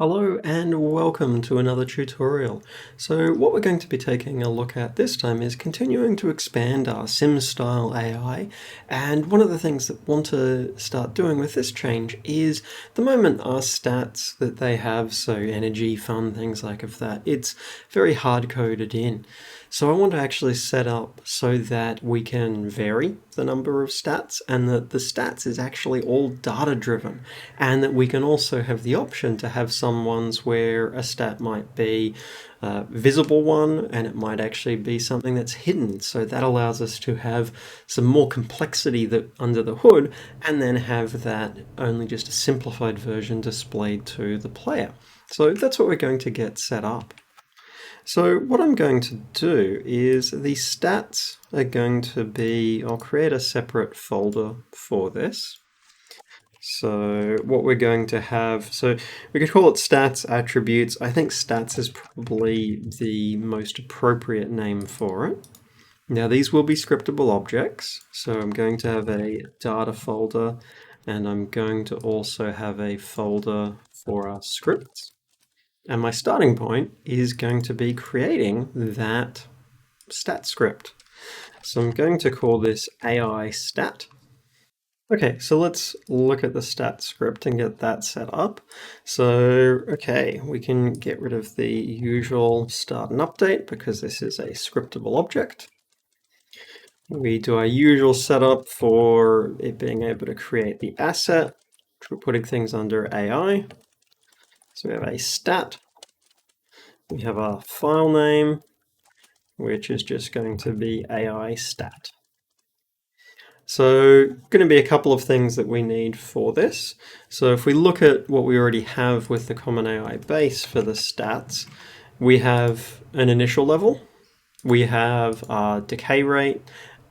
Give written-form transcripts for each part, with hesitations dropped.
Hello and welcome to another tutorial. So what we're going to be taking a look at this time is continuing to expand our sim-style AI, and one of the things that I want to start doing with this change is the moment our stats that they have, so energy, fun, things like of that, it's very hard-coded in. So I want to actually set up so that we can vary the number of stats and that the stats is actually all data driven, and that we can also have the option to have some ones where a stat might be a visible one and it might actually be something that's hidden. So that allows us to have some more complexity that under the hood and then have that only just a simplified version displayed to the player. So that's what we're going to get set up. So what I'm going to do is the stats are going to be, I'll create a separate folder for this. So what we're going to have, so we could call it stats attributes. I think stats is probably the most appropriate name for it. Now these will be scriptable objects. So I'm going to have a data folder and I'm going to also have a folder for our scripts. And my starting point is going to be creating that stat script. So I'm going to call this AI stat. Okay, so let's look at the stat script and get that set up. So, okay, we can get rid of the usual start and update because this is a scriptable object. We do our usual setup for it being able to create the asset, which we're putting things under AI. So we have a stat. We have our file name, which is just going to be AI stat. So going to be a couple of things that we need for this. So if we look at what we already have with the Common AI base for the stats, we have an initial level, we have our decay rate,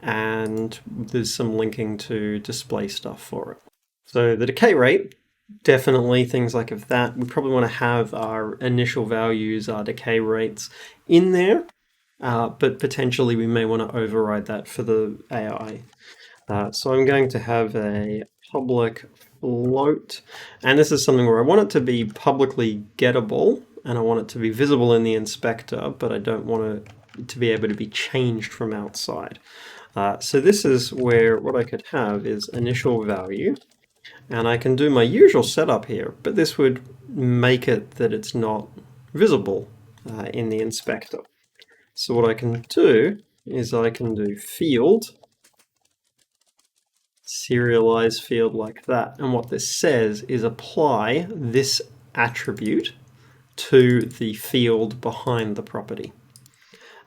and there's some linking to display stuff for it. So the decay rate, definitely things like of that, we probably want to have our initial values, our decay rates in there, but potentially we may want to override that for the AI. So I'm going to have a public float, and this is something where I want it to be publicly gettable, and I want it to be visible in the inspector, but I don't want it to be able to be changed from outside. So this is where what I could have is initial value, and I can do my usual setup here, but this would make it that it's not visible in the inspector. So what I can do is I can do field, serialize field like that, and what this says is apply this attribute to the field behind the property.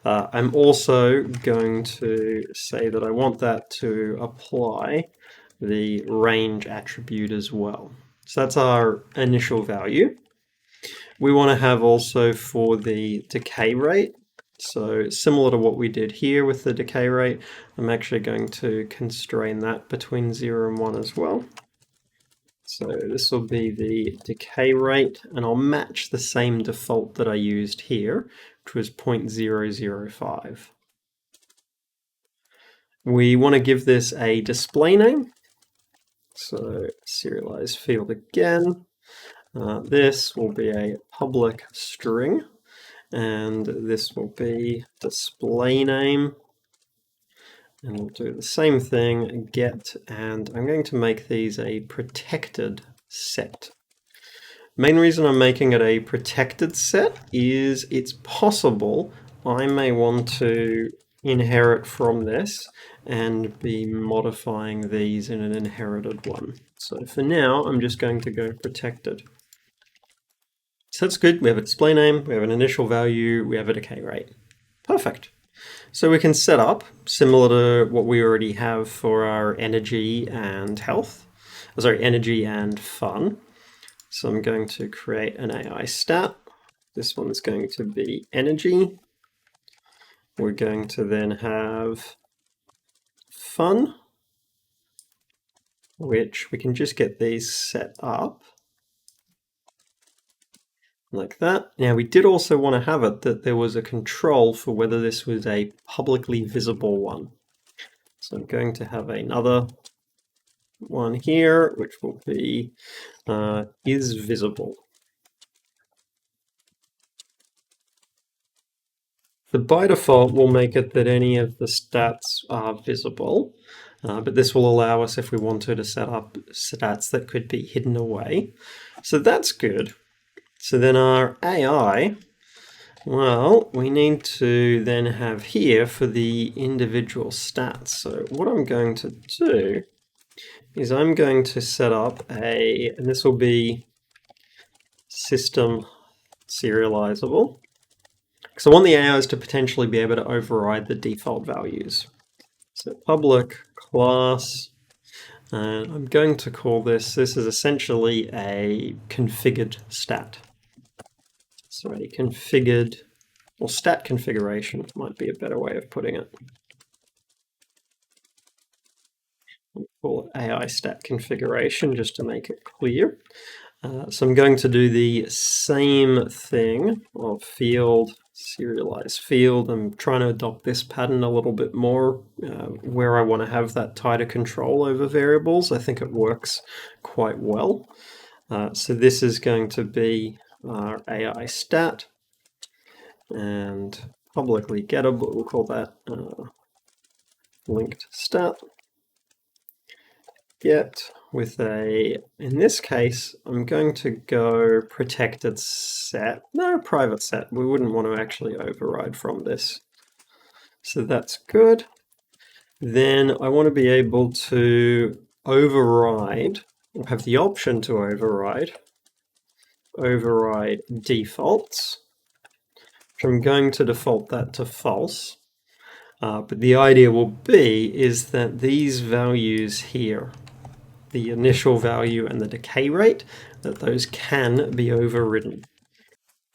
I'm also going to say that I want that to apply the range attribute as well. So that's our initial value. We want to have also for the decay rate, so similar to what we did here with the decay rate, I'm actually going to constrain that between 0 and 1 as well. So this will be the decay rate, and I'll match the same default that I used here, which was 0.005. We want to give this a display name. So serialize field again. This will be a public string, and this will be display name. And we'll do the same thing, get, and I'm going to make these a protected set. Main reason I'm making it a protected set is it's possible I may want to inherit from this and be modifying these in an inherited one. So for now, I'm just going to go protected. So that's good. We have a display name, we have an initial value, we have a decay rate. Perfect. So we can set up similar to what we already have for our energy and health. Sorry, energy and fun. So I'm going to create an AI stat. This one's going to be energy. We're going to then have fun, which we can just get these set up like that. Now we did also want to have it that there was a control for whether this was a publicly visible one. So I'm going to have another one here, which will be is visible. by default will make it that any of the stats are visible, but this will allow us, if we wanted, to set up stats that could be hidden away. So that's good. So then our AI, well, we need to then have here for the individual stats. So what I'm going to do is I'm going to set up and this will be system serializable. So I want the AIs to potentially be able to override the default values. So public class, and I'm going to call this is essentially a configured stat. So a configured, or stat configuration might be a better way of putting it. We'll call it AI stat configuration just to make it clear. So I'm going to do the same thing of field, serialize field. I'm trying to adopt this pattern a little bit more where I want to have that tighter control over variables. I think it works quite well. So this is going to be our AI stat and publicly gettable, we'll call that linked stat. Get with in this case, I'm going to go protected set. No, private set. We wouldn't want to actually override from this. So that's good. Then I want to be able to override, or have the option to override defaults. So I'm going to default that to false. But the idea will be is that these values here, the initial value and the decay rate, that those can be overridden.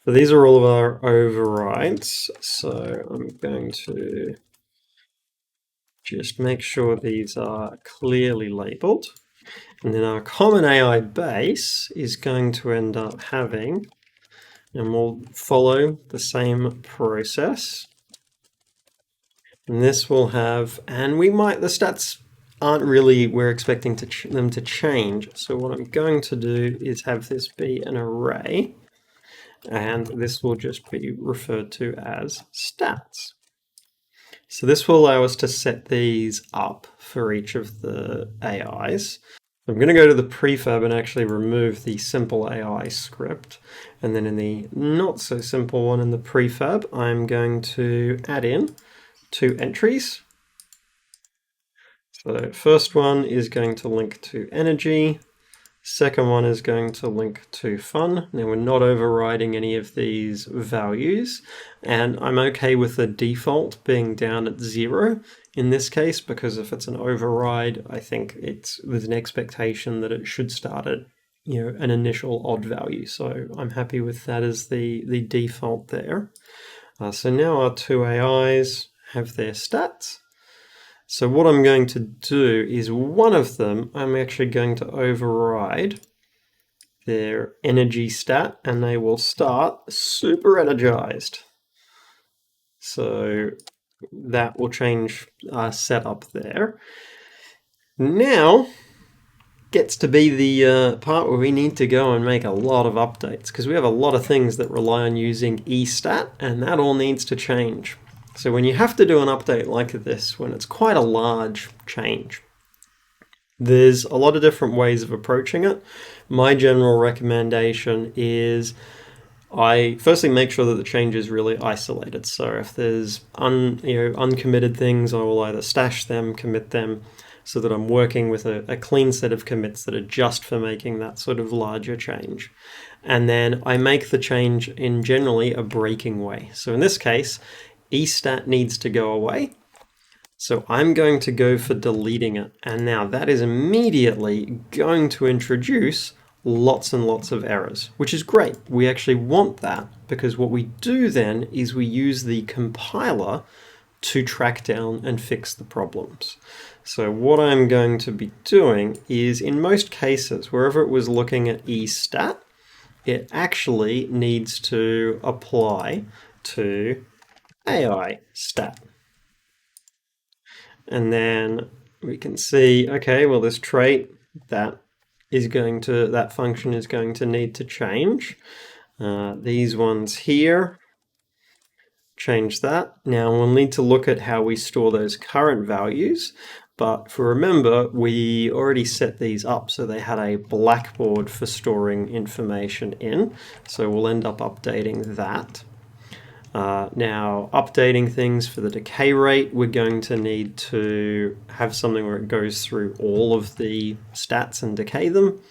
So these are all of our overrides. So I'm going to just make sure these are clearly labeled. And then our common AI base is going to end up having, and we'll follow the same process. And this will have, and we might, the stats aren't really, we're expecting them to change. So what I'm going to do is have this be an array, and this will just be referred to as stats. So this will allow us to set these up for each of the AIs. I'm going to go to the prefab and actually remove the simple AI script. And then in the not so simple one in the prefab, I'm going to add in 2 entries. So first one is going to link to energy. Second one is going to link to fun. Now we're not overriding any of these values, and I'm okay with the default being down at 0 in this case, because if it's an override, I think there's an expectation that it should start at an initial odd value. So I'm happy with that as the default there. So now our 2 AIs have their stats. So what I'm going to do is one of them, I'm actually going to override their energy stat, and they will start super energized. So that will change our setup there. Now gets to be the part where we need to go and make a lot of updates, because we have a lot of things that rely on using eStat, and that all needs to change. So when you have to do an update like this, when it's quite a large change, there's a lot of different ways of approaching it. My general recommendation is I firstly make sure that the change is really isolated. So if there's uncommitted things, I will either stash them, commit them, so that I'm working with a clean set of commits that are just for making that sort of larger change. And then I make the change in generally a breaking way. So in this case, eStat needs to go away. So I'm going to go for deleting it. And now that is immediately going to introduce lots and lots of errors, which is great. We actually want that, because what we do then is we use the compiler to track down and fix the problems. So what I'm going to be doing is, in most cases, wherever it was looking at eStat, it actually needs to apply to AI stat. And then we can see, okay, well, this trait, that function is going to need to change. These ones here, change that. Now we'll need to look at how we store those current values. But if we remember, we already set these up so they had a blackboard for storing information in. So we'll end up updating that. Now, updating things for the decay rate, we're going to need to have something where it goes through all of the stats and decay them.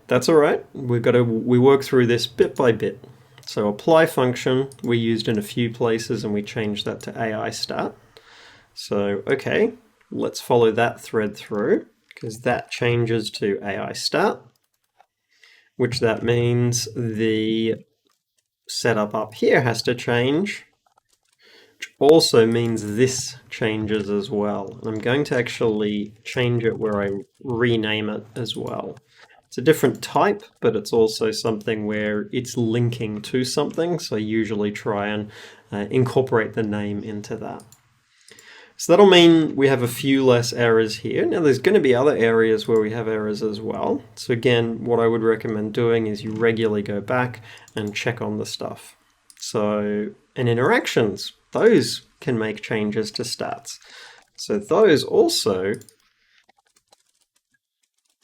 That's all right. We work through this bit by bit. So apply function we used in a few places and we changed that to AI stat. So, okay. Let's follow that thread through because that changes to AI stat, which that means the setup up here has to change, which also means this changes as well. And I'm going to actually change it where I rename it as well. It's a different type, but it's also something where it's linking to something. So I usually try and incorporate the name into that. So that'll mean we have a few less errors here. Now there's going to be other areas where we have errors as well. So again, what I would recommend doing is you regularly go back and check on the stuff. So, and interactions, those can make changes to stats. So those also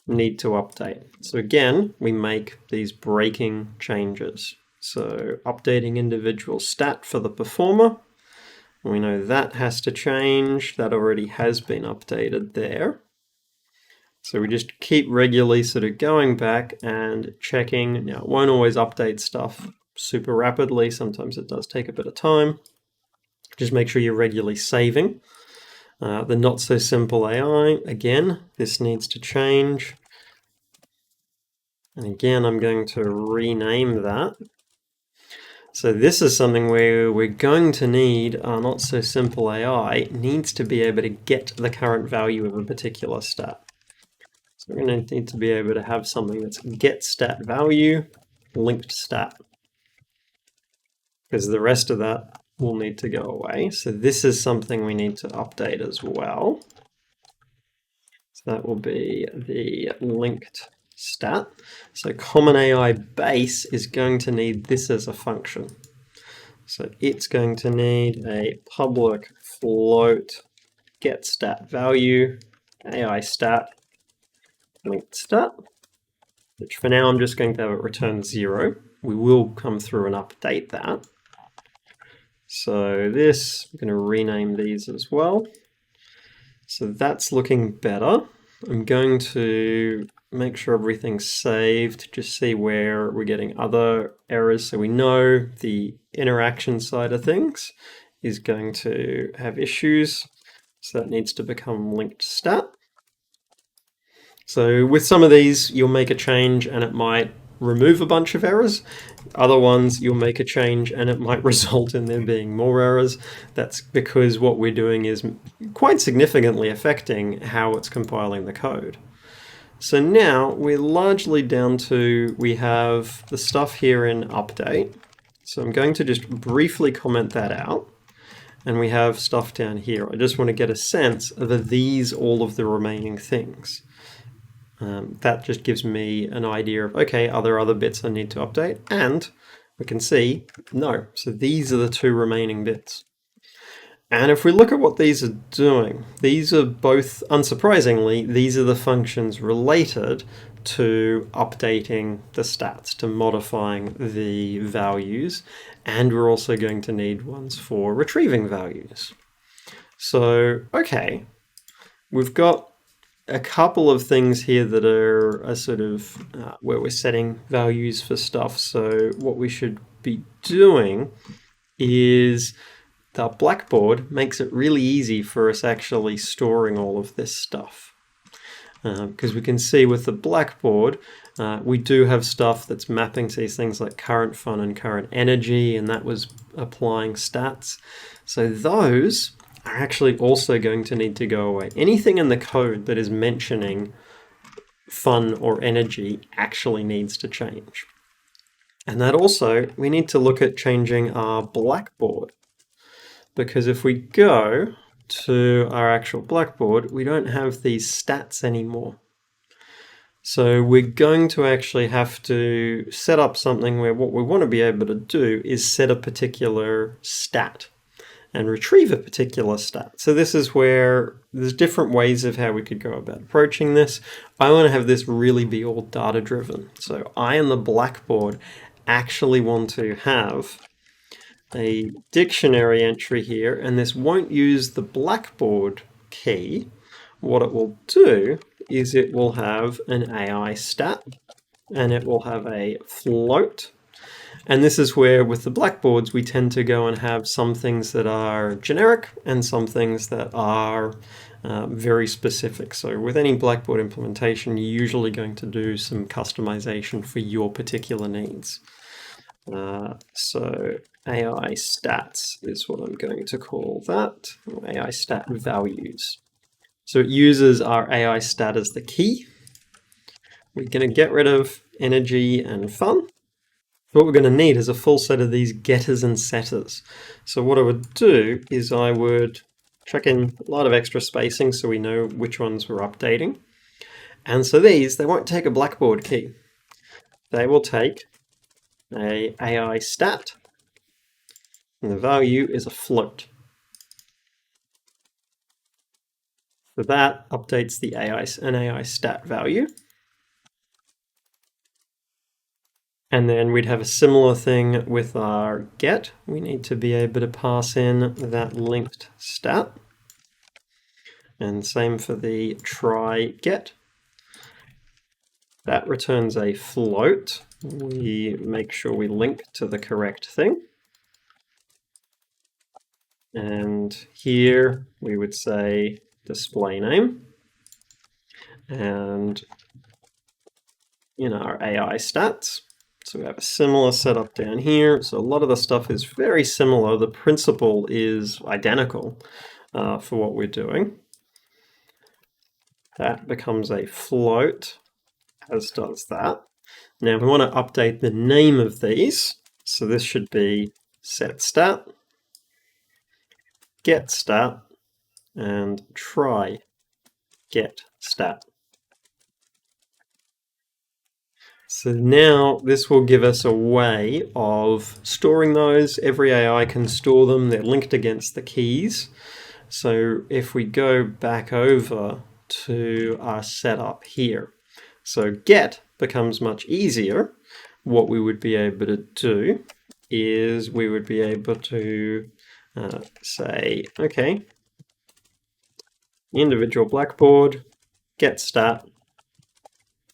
need to update. So again, we make these breaking changes. So updating individual stat for the performer. We know that has to change. That already has been updated there. So we just keep regularly sort of going back and checking. Now, it won't always update stuff super rapidly. Sometimes it does take a bit of time. Just make sure you're regularly saving. The not so simple AI, again, this needs to change. And again, I'm going to rename that. So this is something where we're going to need our not so simple AI needs to be able to get the current value of a particular stat. So we're going to need to be able to have something that's get stat value linked stat, because the rest of that will need to go away. So this is something we need to update as well. So that will be the linked stat. So common AI base is going to need this as a function. So it's going to need a public float get stat value AI stat linked stat, which for now I'm just going to have it return 0. We will come through and update that. So this, I'm going to rename these as well. So that's looking better. I'm going to make sure everything's saved, just see where we're getting other errors. So we know the interaction side of things is going to have issues. So that needs to become linked stat. So with some of these, you'll make a change and it might remove a bunch of errors. Other ones, you'll make a change and it might result in there being more errors. That's because what we're doing is quite significantly affecting how it's compiling the code. So now we're largely down to, we have the stuff here in update. So I'm going to just briefly comment that out. And we have stuff down here. I just want to get a sense of, are these all of the remaining things? That just gives me an idea of, okay, are there other bits I need to update? And we can see, no. So these are the 2 remaining bits. And if we look at what these are doing, these are both, unsurprisingly, these are the functions related to updating the stats, to modifying the values, and we're also going to need ones for retrieving values. So, okay, we've got a couple of things here that are sort of where we're setting values for stuff. So what we should be doing is the blackboard makes it really easy for us actually storing all of this stuff. Because we can see with the blackboard, we do have stuff that's mapping to these things like current fun and current energy, and that was applying stats. So those are actually also going to need to go away. Anything in the code that is mentioning fun or energy actually needs to change. And that also, we need to look at changing our blackboard. Because if we go to our actual blackboard, we don't have these stats anymore. So we're going to actually have to set up something where what we want to be able to do is set a particular stat. and retrieve a particular stat. So this is where there's different ways of how we could go about approaching this. I want to have this really be all data driven. So I in the blackboard actually want to have a dictionary entry here, and this won't use the blackboard key. What it will do is it will have an AI stat, and it will have a float. And this is where with the blackboards we tend to go and have some things that are generic and some things that are very specific. So with any blackboard implementation, you're usually going to do some customization for your particular needs. So AI stats is what I'm going to call that, AI stat values. So it uses our AI stat as the key. We're going to get rid of energy and fun. What we're going to need is a full set of these getters and setters. So what I would do is I would chuck in a lot of extra spacing so we know which ones we're updating. And so these, they won't take a blackboard key. They will take a AI stat, and the value is a float. So that updates the an AI stat value. And then we'd have a similar thing with our get. We need to be able to pass in that linked stat. And same for the try get. That returns a float. We make sure we link to the correct thing. And here we would say display name. And in our AI stats, so we have a similar setup down here. So a lot of the stuff is very similar. The principle is identical for what we're doing. That becomes a float, as does that. Now we want to update the name of these. So this should be set stat, get stat, and try get stat. So now this will give us a way of storing those. Every AI can store them. They're linked against the keys. So if we go back over to our setup here, so get becomes much easier. What we would be able to do is we would be able to say, okay, individual blackboard, get stat,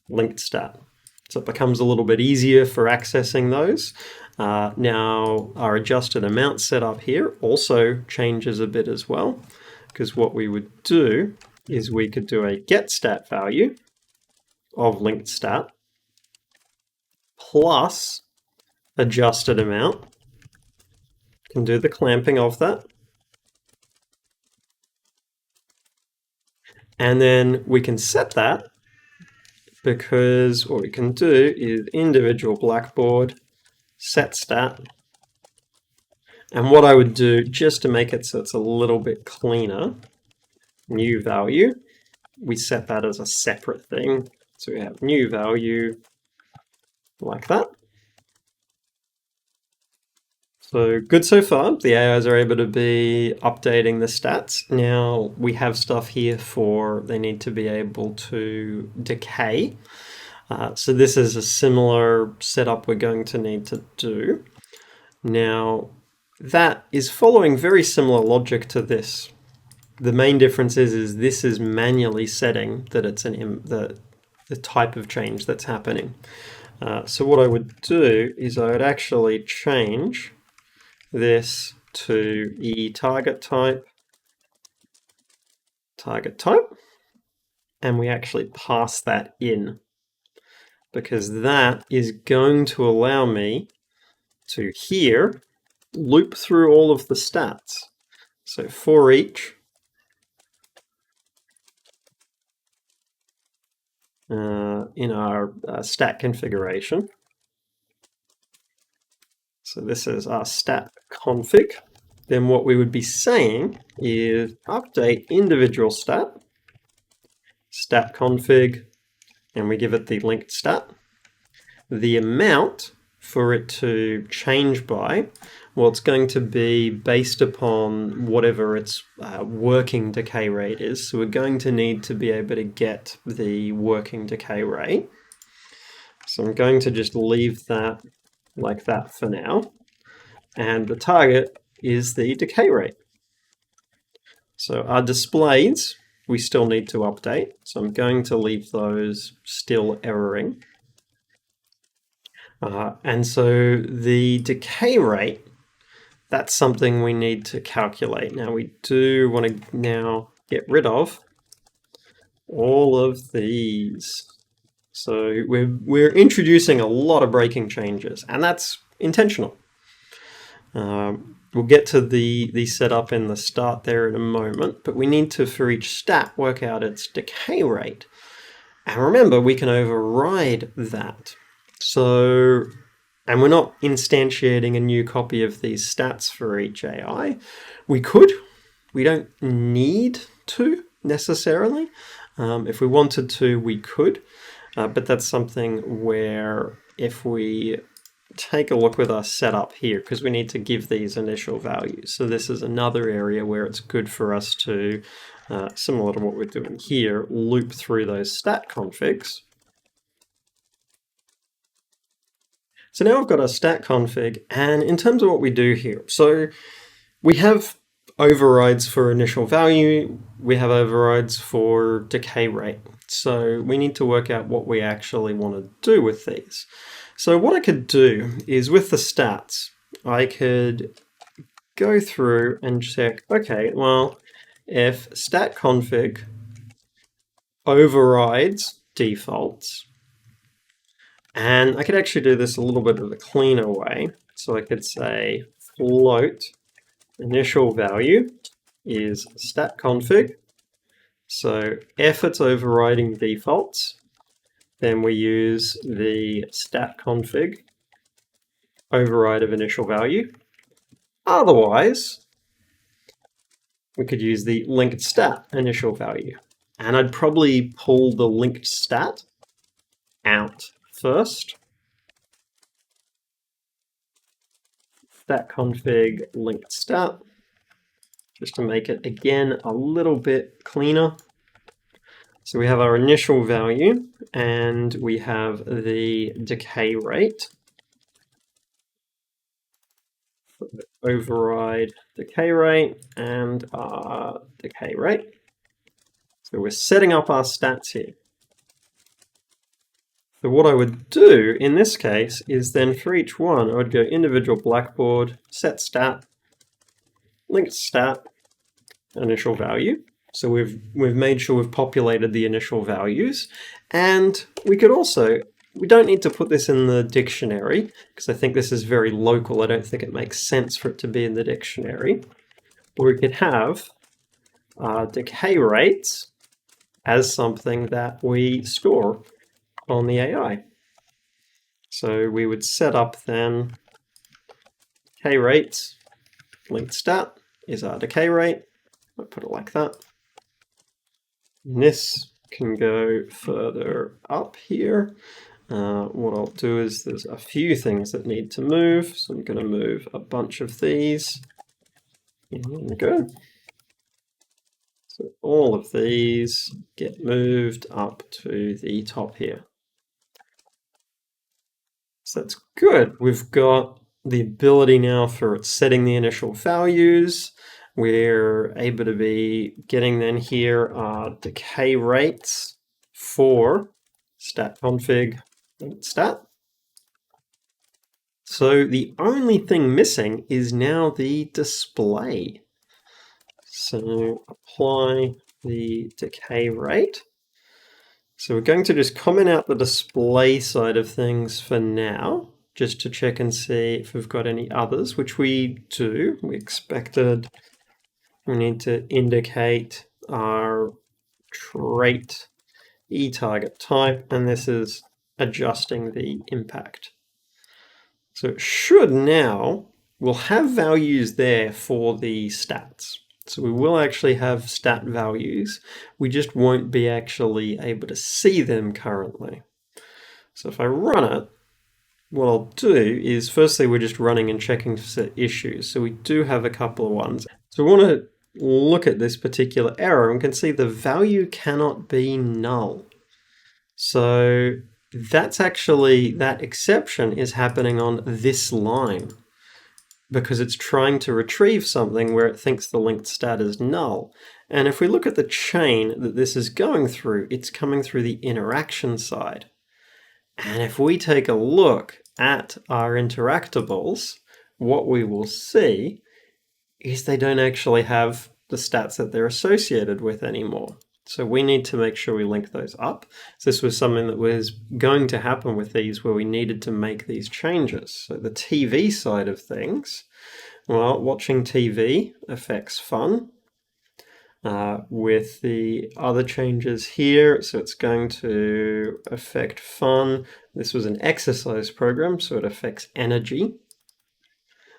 linked stat. So it becomes a little bit easier for accessing those. Now our adjusted amount setup here also changes a bit as well, because what we would do is we could do a get stat value of linked stat plus adjusted amount. Can do the clamping of that. And then we can set that, because what we can do is individual blackboard set stat. And what I would do, just to make it so it's a little bit cleaner, new value, we set that as a separate thing. So we have new value like that. So good so far. The AIs are able to be updating the stats. Now we have stuff here for they need to be able to decay. So this is a similar setup we're going to need to do. Now that is following very similar logic to this. The main difference is this is manually setting that it's the type of change that's happening. So what I would do is I would actually change this to target type, and we actually pass that in, because that is going to allow me to here loop through all of the stats. So for each in our stat configuration. So this is our stat config. Then what we would be saying is update individual stat, stat config, and we give it the linked stat. The amount for it to change by, well, it's going to be based upon whatever its working decay rate is. So we're going to need to be able to get the working decay rate. So I'm going to just leave that like that for now. And the target is the decay rate. So our displays, we still need to update. So I'm going to leave those still erroring. And so the decay rate, that's something we need to calculate. Now we do want to now get rid of all of these. So we're introducing a lot of breaking changes, and that's intentional. We'll get to the setup in the start there in a moment, but we need to, for each stat, work out its decay rate. And remember, we can override that. So, and we're not instantiating a new copy of these stats for each AI. We could. We don't need to necessarily. If we wanted to, we could. But that's something where if we take a look with our setup here, because we need to give these initial values. So this is another area where it's good for us to, similar to what we're doing here, loop through those stat configs. So now I've got our stat config, and in terms of what we do here, so we have overrides for initial value, we have overrides for decay rate. So we need to work out what we actually want to do with these. So what I could do is with the stats, I could go through and check, okay, well, if stat config overrides defaults, and I could actually do this a little bit of a cleaner way. So I could say float initial value is stat config. So if it's overriding defaults, then we use the stat config override of initial value. Otherwise, we could use the linked stat initial value. And I'd probably pull the linked stat out first. Stat config linked stat, just to make it again a little bit cleaner. So we have our initial value and we have the decay rate. Override decay rate and our decay rate. So we're setting up our stats here. So what I would do in this case is then for each one, I would go individual blackboard, set stat, linked stat, initial value. So we've made sure we've populated the initial values. And we could also, we don't need to put this in the dictionary because I think this is very local. I don't think it makes sense for it to be in the dictionary. Or we could have decay rates as something that we store on the AI. So we would set up then decay rates, linked stat is our decay rate. I'll put it like that. And this can go further up here. What I'll do is there's a few things that need to move. So I'm going to move a bunch of these. There we go. So all of these get moved up to the top here. So that's good. We've got the ability now for setting the initial values. We're able to be getting then here decay rates for stat config and stat. So the only thing missing is now the display. So apply the decay rate. So we're going to just comment out the display side of things for now, just to check and see if we've got any others, which we do. We expected, we need to indicate our trait e-target type, and this is adjusting the impact. So it should now, we'll have values there for the stats. So we will actually have stat values. We just won't be actually able to see them currently. So if I run it, what I'll do is, firstly, we're just running and checking for issues. So we do have a couple of ones. So we want to look at this particular error and can see the value cannot be null. So that's actually, that exception is happening on this line because it's trying to retrieve something where it thinks the linked stat is null. And if we look at the chain that this is going through, it's coming through the interaction side. And if we take a look at our interactables, what we will see is they don't actually have the stats that they're associated with anymore. So we need to make sure we link those up. So this was something that was going to happen with these where we needed to make these changes. So the TV side of things, well, watching TV affects fun. With the other changes here, so it's going to affect fun. This was an exercise program, so it affects energy.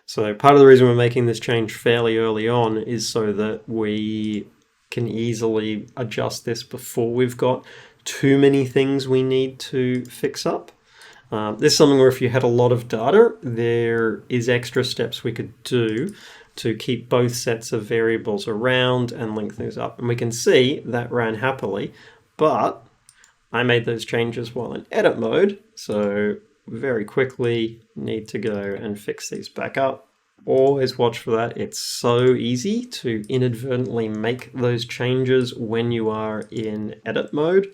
So part of the reason we're making this change fairly early on is so that we can easily adjust this before we've got too many things we need to fix up. This is something where if you had a lot of data, there is extra steps we could do to keep both sets of variables around and link things up. And we can see that ran happily, but I made those changes while in edit mode, so very quickly need to go and fix these back up. Always watch for that. It's so easy to inadvertently make those changes when you are in edit mode.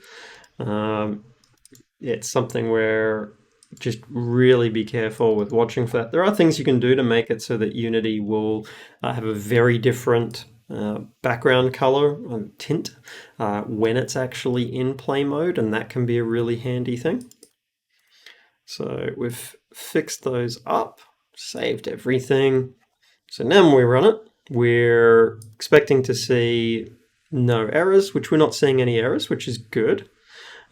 It's something where just really be careful with watching for that. There are things you can do to make it so that Unity will have a very different background color and tint when it's actually in play mode, and that can be a really handy thing. So we've fixed those up, saved everything. So now when we run it, we're expecting to see no errors, which we're not seeing any errors, which is good.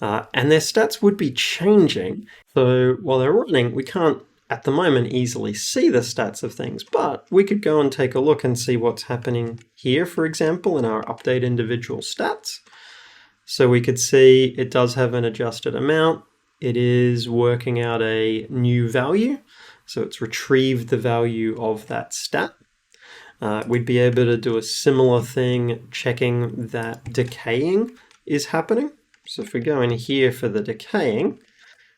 And their stats would be changing. So while they're running, we can't at the moment easily see the stats of things, but we could go and take a look and see what's happening here, for example, in our update individual stats. So we could see it does have an adjusted amount. It is working out a new value. So it's retrieved the value of that stat. We'd be able to do a similar thing checking that decaying is happening. So if we go in here for the decaying,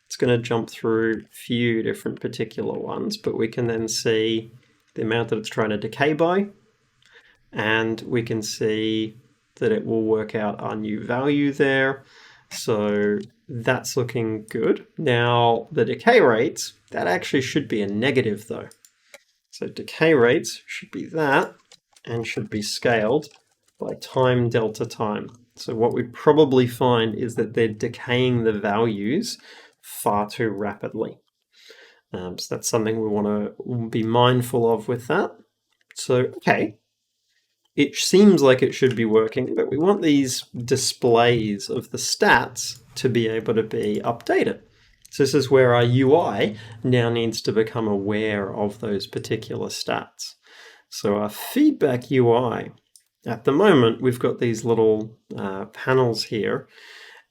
it's going to jump through a few different particular ones, but we can then see the amount that it's trying to decay by, and we can see that it will work out our new value there. So that's looking good. Now the decay rates, that actually should be a negative though. So decay rates should be that and should be scaled by time delta time. So what we probably find is that they're decaying the values far too rapidly. So that's something we want to be mindful of with that. So, okay, it seems like it should be working, but we want these displays of the stats to be able to be updated. So this is where our UI now needs to become aware of those particular stats. So our feedback UI, at the moment, we've got these little panels here.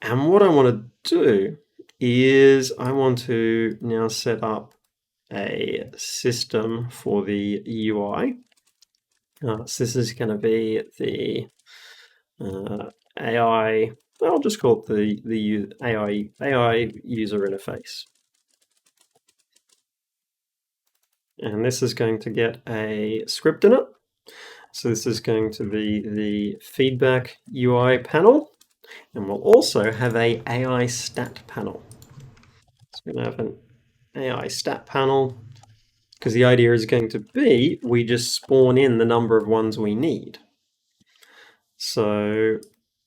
And what I want to do is I want to now set up a system for the UI. So this is going to be the AI, I'll just call it the AI user interface. And this is going to get a script in it. So this is going to be the feedback UI panel. And we'll also have a AI stat panel. So we're going to have an AI stat panel because the idea is going to be we just spawn in the number of ones we need. So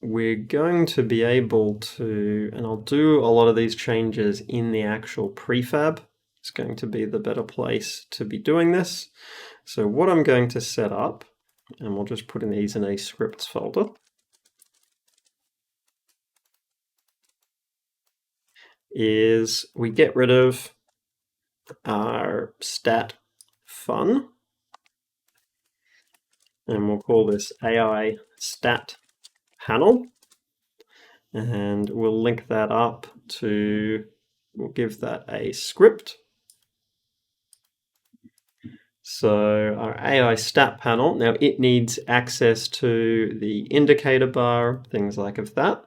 we're going to be able to, and I'll do a lot of these changes in the actual prefab. It's going to be the better place to be doing this. So what I'm going to set up, and we'll just put in these in a scripts folder, is we get rid of our stat fun, and we'll call this AI stat panel, and we'll link that up to, we'll give that a script, So our AI stat panel, now it needs access to the indicator bar, things like that.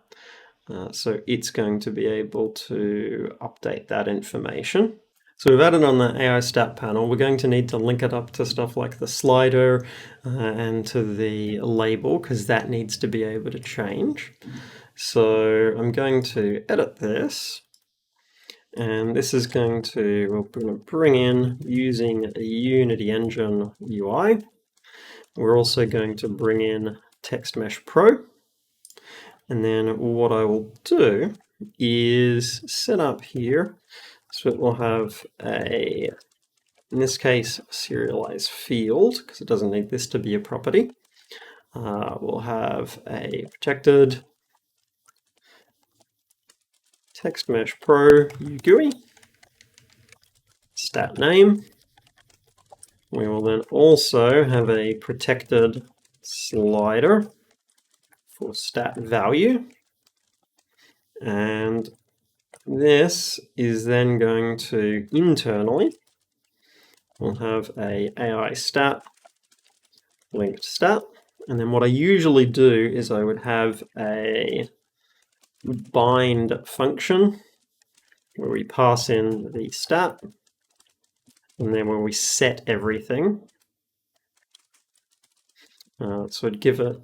So it's going to be able to update that information. So we've added on the AI stat panel. We're going to need to link it up to stuff like the slider and to the label, because that needs to be able to change. So I'm going to edit this. And this is going to, we're going to bring in using a Unity Engine UI. We're also going to bring in Text Mesh Pro. And then what I will do is set up here. So it will have a, in this case, serialized field, because it doesn't need this to be a property. We'll have a protected Text Mesh Pro UGUI, stat name. We will then also have a protected slider for stat value. And this is then going to internally, we'll have a AI stat, linked stat. And then what I usually do is I would have a bind function where we pass in the stat, and then when we set everything, so I'd give it,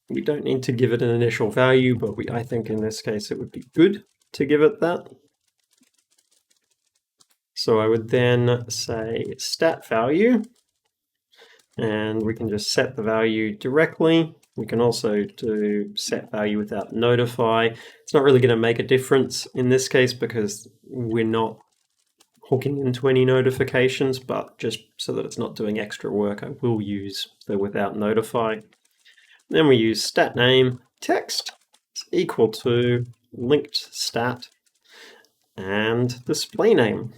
we don't need to give it an initial value, but I think in this case it would be good to give it that. So I would then say stat value, and we can just set the value directly. We can also do set value without notify. It's not really going to make a difference in this case because we're not hooking into any notifications, but just so that it's not doing extra work, I will use the without notify. Then we use stat name text is equal to linked stat and display name.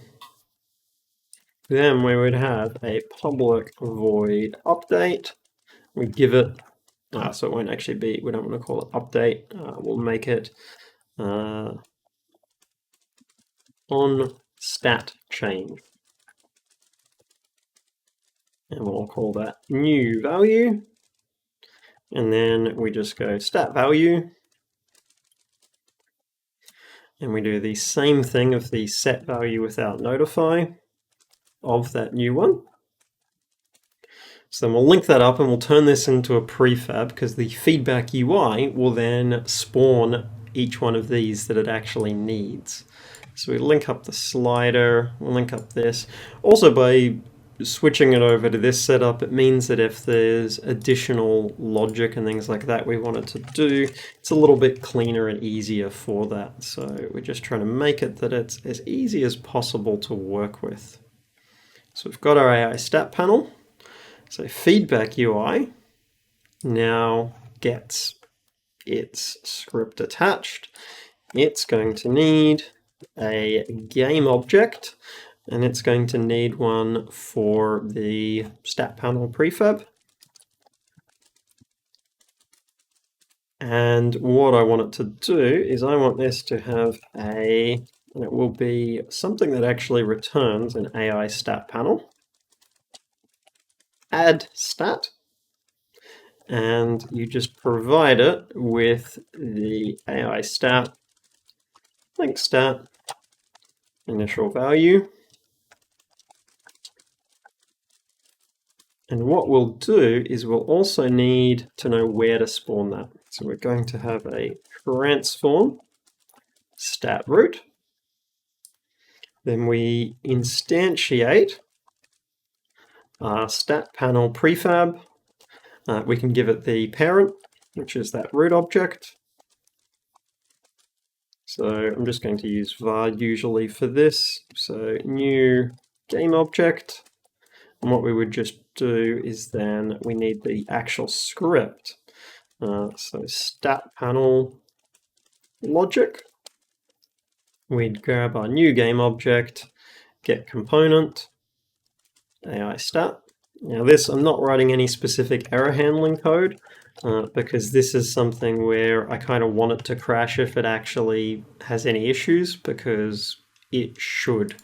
Then we would have a public void update. We give it, so it won't actually be, we don't want to call it update. We'll make it on stat change. And we'll call that new value. And then we just go stat value. And we do the same thing of the set value without notify of that new one. So then we'll link that up and we'll turn this into a prefab, because the feedback UI will then spawn each one of these that it actually needs. So we link up the slider, we'll link up this. Also, by switching it over to this setup, it means that if there's additional logic and things like that we wanted to do, it's a little bit cleaner and easier for that. So we're just trying to make it that it's as easy as possible to work with. So we've got our AI stat panel. So feedback UI now gets its script attached. It's going to need a game object, and it's going to need one for the stat panel prefab. And what I want it to do is I want this to have and it will be something that actually returns an AI stat panel. Add stat, and you just provide it with the AI stat, link stat, initial value. And what we'll do is we'll also need to know where to spawn that. So we're going to have a transform stat root. Then we instantiate our stat panel prefab. We can give it the parent, which is that root object. So I'm just going to use var usually for this. So new game object. And what we would just do is then we need the actual script. So stat panel logic. We'd grab our new game object, get component, AI stat. Now this, I'm not writing any specific error handling code because this is something where I kind of want it to crash if it actually has any issues, because it should.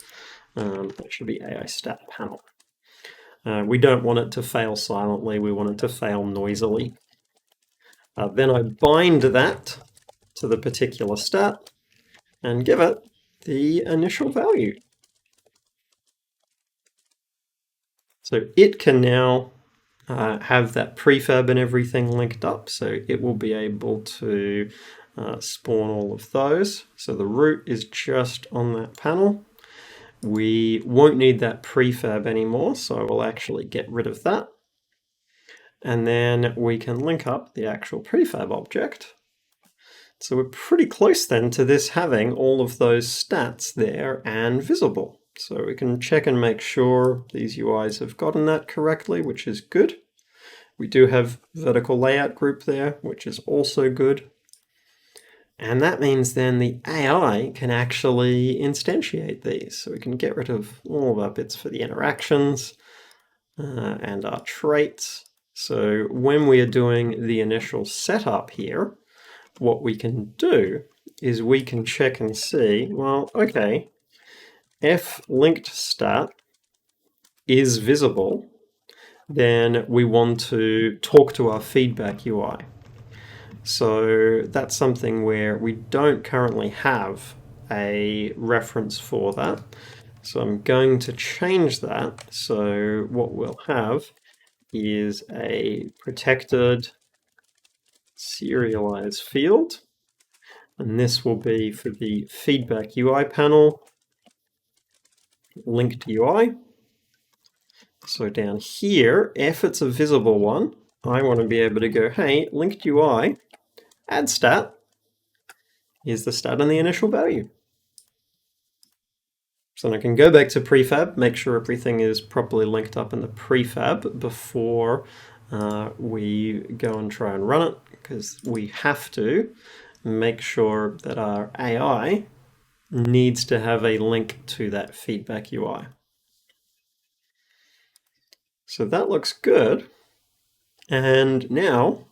That should be AI stat panel. We don't want it to fail silently, we want it to fail noisily. Then I bind that to the particular stat and give it the initial value. So it can now have that prefab and everything linked up, so it will be able to spawn all of those. So the root is just on that panel. We won't need that prefab anymore, so I will actually get rid of that. And then we can link up the actual prefab object. So we're pretty close then to this having all of those stats there and visible. So we can check and make sure these UIs have gotten that correctly, which is good. We do have vertical layout group there, which is also good. And that means then the AI can actually instantiate these. So we can get rid of all of our bits for the interactions and our traits. So when we are doing the initial setup here, what we can do is we can check and see, well, okay, if linked stat is visible, then we want to talk to our feedback UI. So that's something where we don't currently have a reference for that. So I'm going to change that. So what we'll have is a protected serialized field. And this will be for the feedback UI panel, linked UI. So down here, if it's a visible one, I want to be able to go, hey, linked UI, add stat, here's the stat and the initial value. So I can go back to prefab, make sure everything is properly linked up in the prefab before we go and try and run it, because we have to make sure that our AI needs to have a link to that feedback UI. So that looks good. And now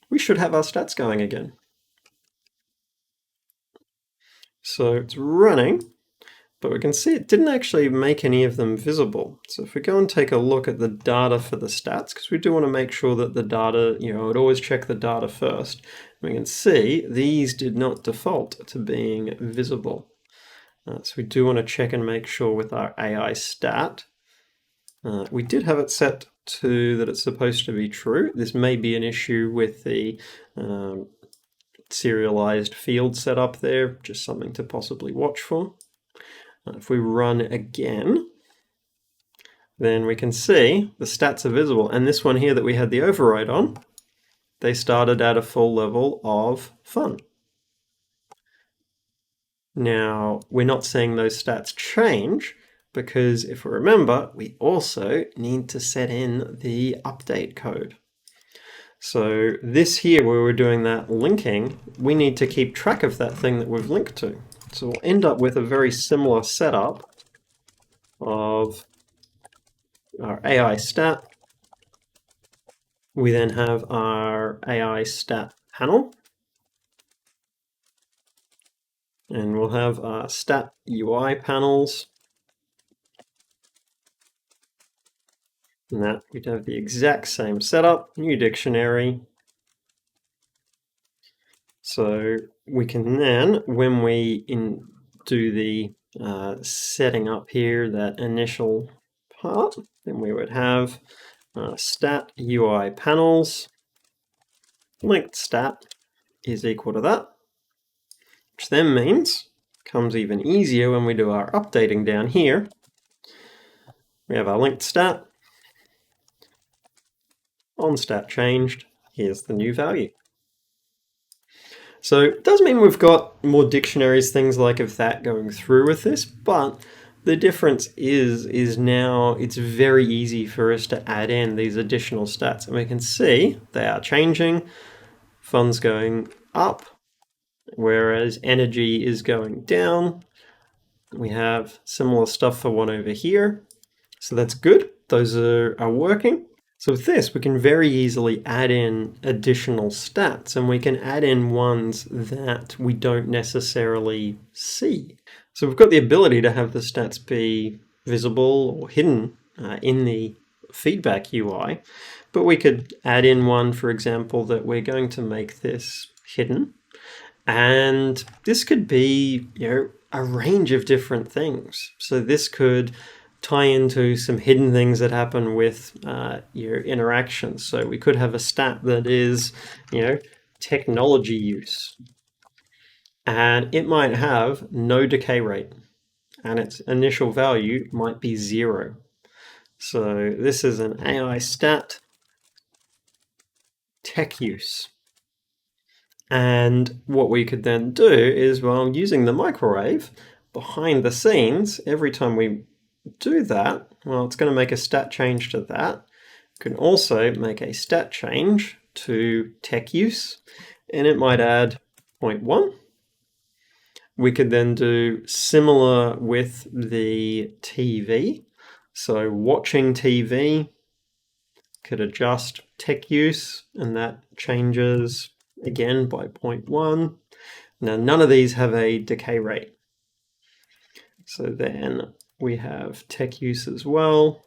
we should have our stats going again. So it's running, but we can see it didn't actually make any of them visible. So if we go and take a look at the data for the stats, because we do want to make sure that the data, I'd always check the data first. We can see these did not default to being visible. So we do want to check and make sure with our AI stat. We did have it set to that it's supposed to be true. This may be an issue with the serialized field setup there, just something to possibly watch for. If we run again, then we can see the stats are visible. And this one here that we had the override on, they started at a full level of fun. Now, we're not seeing those stats change, because if we remember, we also need to set in the update code. So this here, where we're doing that linking, we need to keep track of that thing that we've linked to. So we'll end up with a very similar setup of our AI stat. We then have our AI stat panel. And we'll have our stat UI panels. And that we'd have the exact same setup, new dictionary. So we can then, when we do the setting up here, that initial part, then we would have stat UI panels, linked stat is equal to that, which then means comes even easier when we do our updating down here. We have our linked stat, on stat changed, here's the new value. So it does mean we've got more dictionaries, things like of that going through with this, but the difference is now it's very easy for us to add in these additional stats. And we can see they are changing, funds going up, whereas energy is going down. We have similar stuff for one over here. So that's good. Those are working. So with this, we can very easily add in additional stats, and we can add in ones that we don't necessarily see. So we've got the ability to have the stats be visible or hidden in the feedback UI, but we could add in one, for example, that we're going to make this hidden. And this could be, a range of different things. So this could tie into some hidden things that happen with your interactions. So we could have a stat that is, technology use. And it might have no decay rate. And its initial value might be 0. So this is an AI stat, tech use. And what we could then do is, well, using the microwave, behind the scenes, every time we do that, well, it's going to make a stat change to that. We can also make a stat change to tech use, and it might add 0.1. We could then do similar with the TV. So watching TV could adjust tech use, and that changes again by 0.1. Now, none of these have a decay rate. So then we have tech use as well.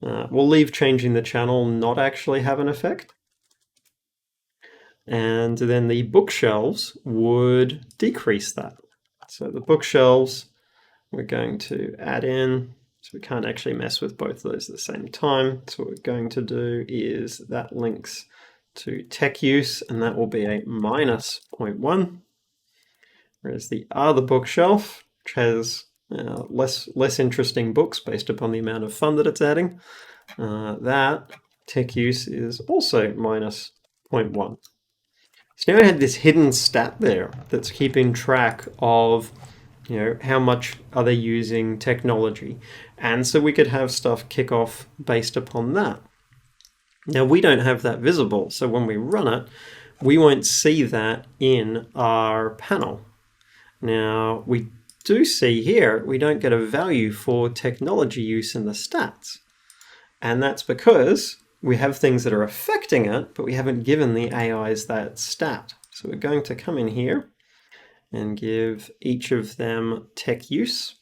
We'll leave changing the channel not actually have an effect. And then the bookshelves would decrease that. So the bookshelves, we're going to add in, so we can't actually mess with both of those at the same time. So what we're going to do is that links to tech use, and that will be a minus 0.1. Whereas the other bookshelf, which has less interesting books based upon the amount of fun that it's adding, that tech use is also minus 0.1. So now I had this hidden stat there that's keeping track of, how much are they using technology. And so we could have stuff kick off based upon that. Now we don't have that visible, so when we run it, we won't see that in our panel. Now we do see here, we don't get a value for technology use in the stats. And that's because we have things that are affecting it, but we haven't given the AIs that stat. So we're going to come in here and give each of them tech use.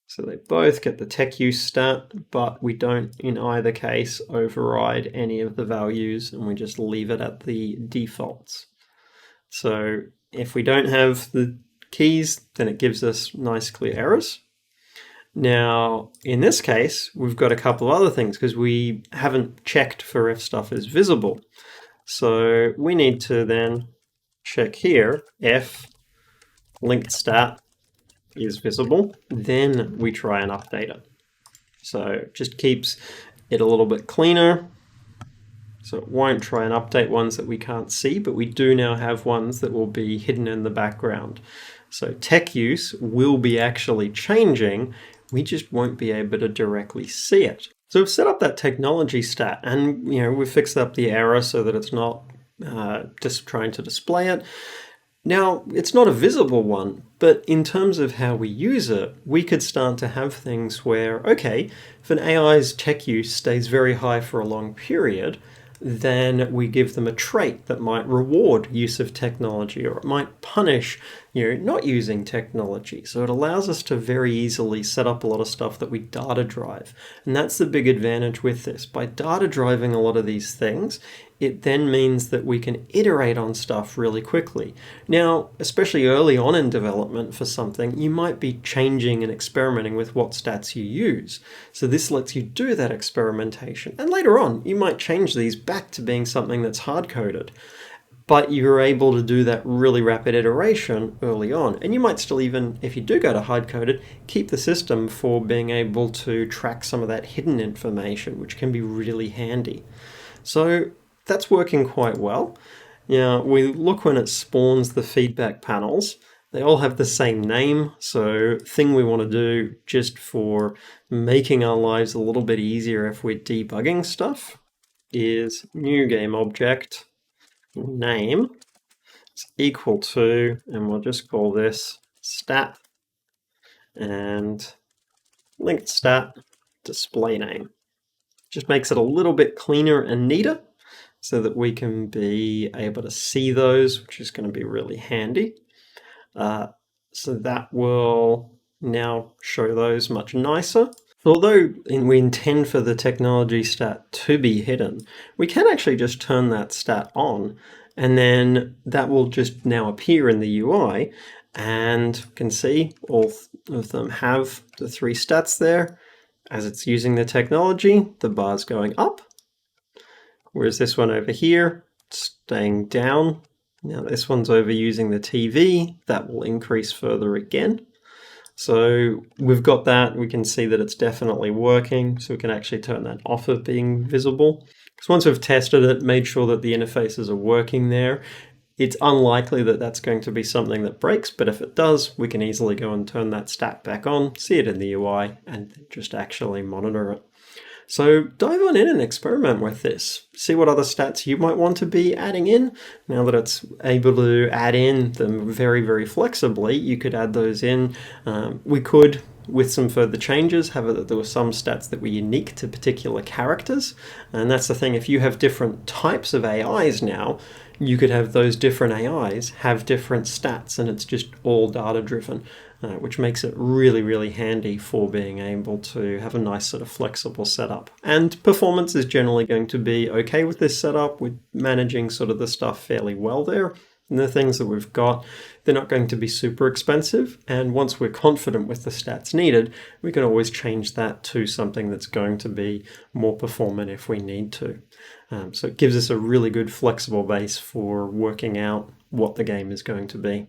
So they both get the tech use stat, but we don't, in either case, override any of the values, and we just leave it at the defaults. So if we don't have the keys, then it gives us nice clear errors. Now, in this case, we've got a couple of other things because we haven't checked for if stuff is visible. So we need to then check here if linked stat is visible, then we try and update it. So it just keeps it a little bit cleaner. So it won't try and update ones that we can't see, but we do now have ones that will be hidden in the background. So tech use will be actually changing, we just won't be able to directly see it. So we've set up that technology stat, and we've fixed up the error so that it's not just trying to display it. Now, it's not a visible one, but in terms of how we use it, we could start to have things where, okay, if an AI's tech use stays very high for a long period, then we give them a trait that might reward use of technology, or it might punish not using technology. So it allows us to very easily set up a lot of stuff that we data drive. And that's the big advantage with this. By data driving a lot of these things, it then means that we can iterate on stuff really quickly. Now, especially early on in development for something, you might be changing and experimenting with what stats you use. So this lets you do that experimentation. And later on, you might change these back to being something that's hard-coded. But you're able to do that really rapid iteration early on. And you might still even, if you do go to hard-coded, keep the system for being able to track some of that hidden information, which can be really handy. So that's working quite well. Now, we look when it spawns the feedback panels. They all have the same name, so thing we want to do just for making our lives a little bit easier if we're debugging stuff is new game object name is equal to, and we'll just call this stat, and linked stat display name. Just makes it a little bit cleaner and neater so that we can be able to see those, which is going to be really handy. So that will now show those much nicer. So although we intend for the technology stat to be hidden, we can actually just turn that stat on, and then that will just now appear in the UI, and you can see all of them have the 3 stats there. As it's using the technology, the bar's going up, whereas this one over here, staying down. Now this one's overusing the TV, that will increase further again. So we've got that, we can see that it's definitely working, so we can actually turn that off of being visible. Because once we've tested it, made sure that the interfaces are working there, it's unlikely that that's going to be something that breaks, but if it does, we can easily go and turn that stat back on, see it in the UI, and just actually monitor it. So dive on in and experiment with this. See what other stats you might want to be adding in. Now that it's able to add in them very, very flexibly, you could add those in. We could, with some further changes, have it that there were some stats that were unique to particular characters. And that's the thing, if you have different types of AIs now, you could have those different AIs have different stats, and it's just all data driven, which makes it really, really handy for being able to have a nice sort of flexible setup. And performance is generally going to be okay with this setup. We're managing sort of the stuff fairly well there. And the things that we've got, they're not going to be super expensive. And once we're confident with the stats needed, we can always change that to something that's going to be more performant if we need to. So it gives us a really good flexible base for working out what the game is going to be.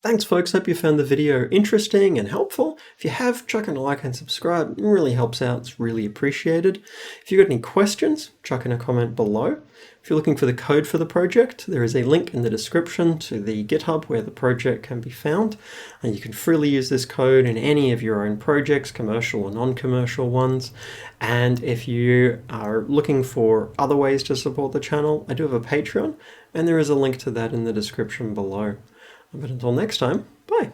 Thanks folks, hope you found the video interesting and helpful. If you have, chuck in a like and subscribe, it really helps out, it's really appreciated. If you've got any questions, chuck in a comment below. If you're looking for the code for the project, there is a link in the description to the GitHub where the project can be found. And you can freely use this code in any of your own projects, commercial or non-commercial ones. And if you are looking for other ways to support the channel, I do have a Patreon, and there is a link to that in the description below. But until next time, bye.